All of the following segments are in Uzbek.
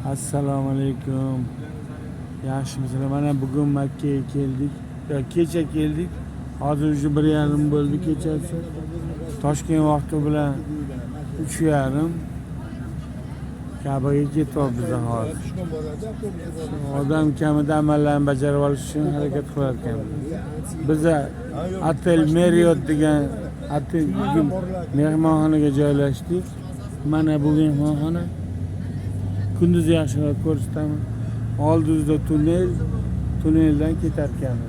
Assalomu alaykum. Yaxshimisizlar? Mana bugun Makkaga keldik. Kecha keldik. Hozir уже 1:30 bo'ldi kechasi. Toshkent vaqti bilan 3:30. Ka'baga ketyapmiz hozir. Odam kamida amallarni bajarib olish uchun harakat qilar ekanmiz. Biz Hotel Marriott degan bugun mehmonxonaga joylashdik. Mana bu mehmonxona. Kunduz yaxshilab ko'rsataman. Oldimizda tunneldan ketar ekanmiz.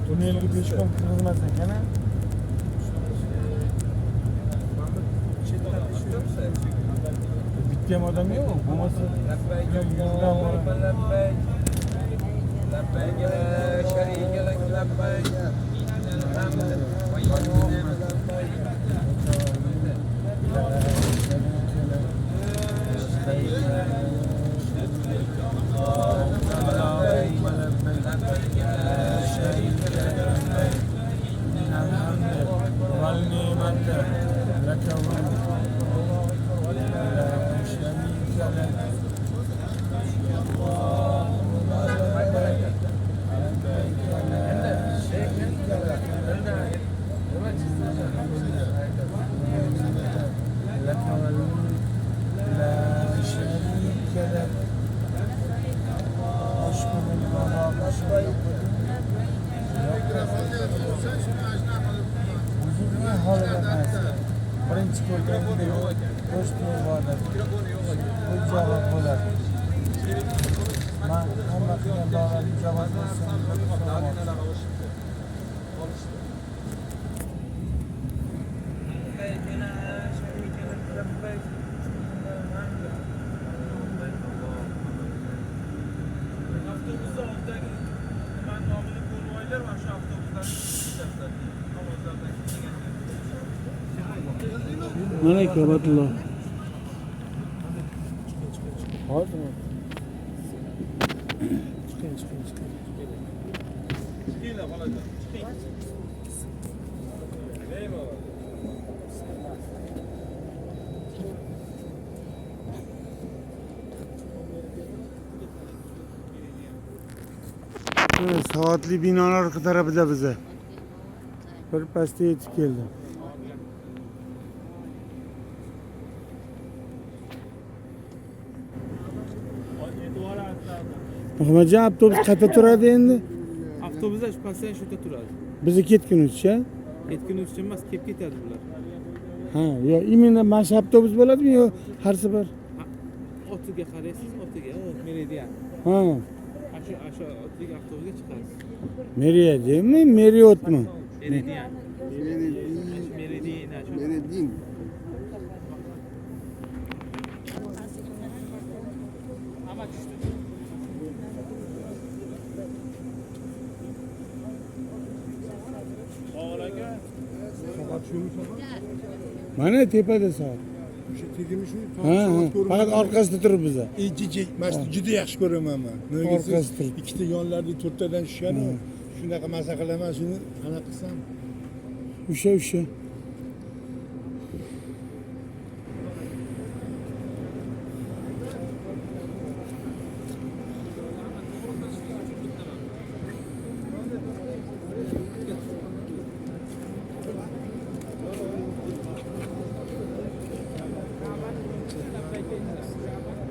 Tunnelga peshqam kirgizmas ekan. Bitta ham odam yo'q. Bo'lmasa birinchi ko'rganimda go'shtni ibodat. Bu javob bo'ladi. Men hamma qilgan duolarni javob bo'lsin. Mana kabatulloh. Hozir. Chiqing. Chiqinglar bolalar. Soatli binolar orqa tarafida biza. Bir pastga yetib keldim. Muhammadjon, avtobus qayerda turadi endi? Avtobuslar shu pastda shu yerda turadi. Bizni ketguncha? Ketguncha emas, kelib ketadi bular. Ha, yo, imенно mana shu avtobus bo'ladimi yo har safar? Otiga qaraysiz, otiga, Meridian. Ha. Ashu otiga avtobusga chiqasiz. Meridianmi, Marriottmi? Meridian. Meridian. Mana tepada soat. O'sha tegimi shu. Ha, faqat orqasida turib biza. Mana juda yaxshi ko'raman men. Orqasida turib. Ikkita yonlarida to'rttadan tushgan. Shunaqa maza qilaman shuni, qanaqa qilsam? O'sha.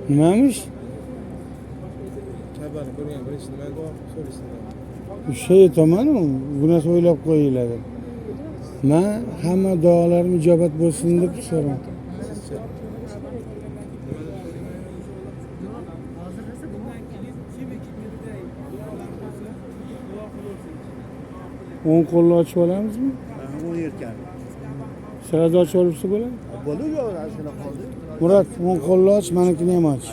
Nimamiş? Kabani ko'rgan birinchi nimaga so'raysiz? O'sha aytaman-ku, bu narsa o'ylab qo'yiladi. Men hamma duolarim ijobat bo'lsin deb so'radim. Sizcha? 10 qo'lni ochib olamizmi? 10 yelkan. Sirada ochib olsa bo'ladi? Bo'ladi yo, ana shunaqa qoldi. Murat, 10 qo'lni och, menikini ham och.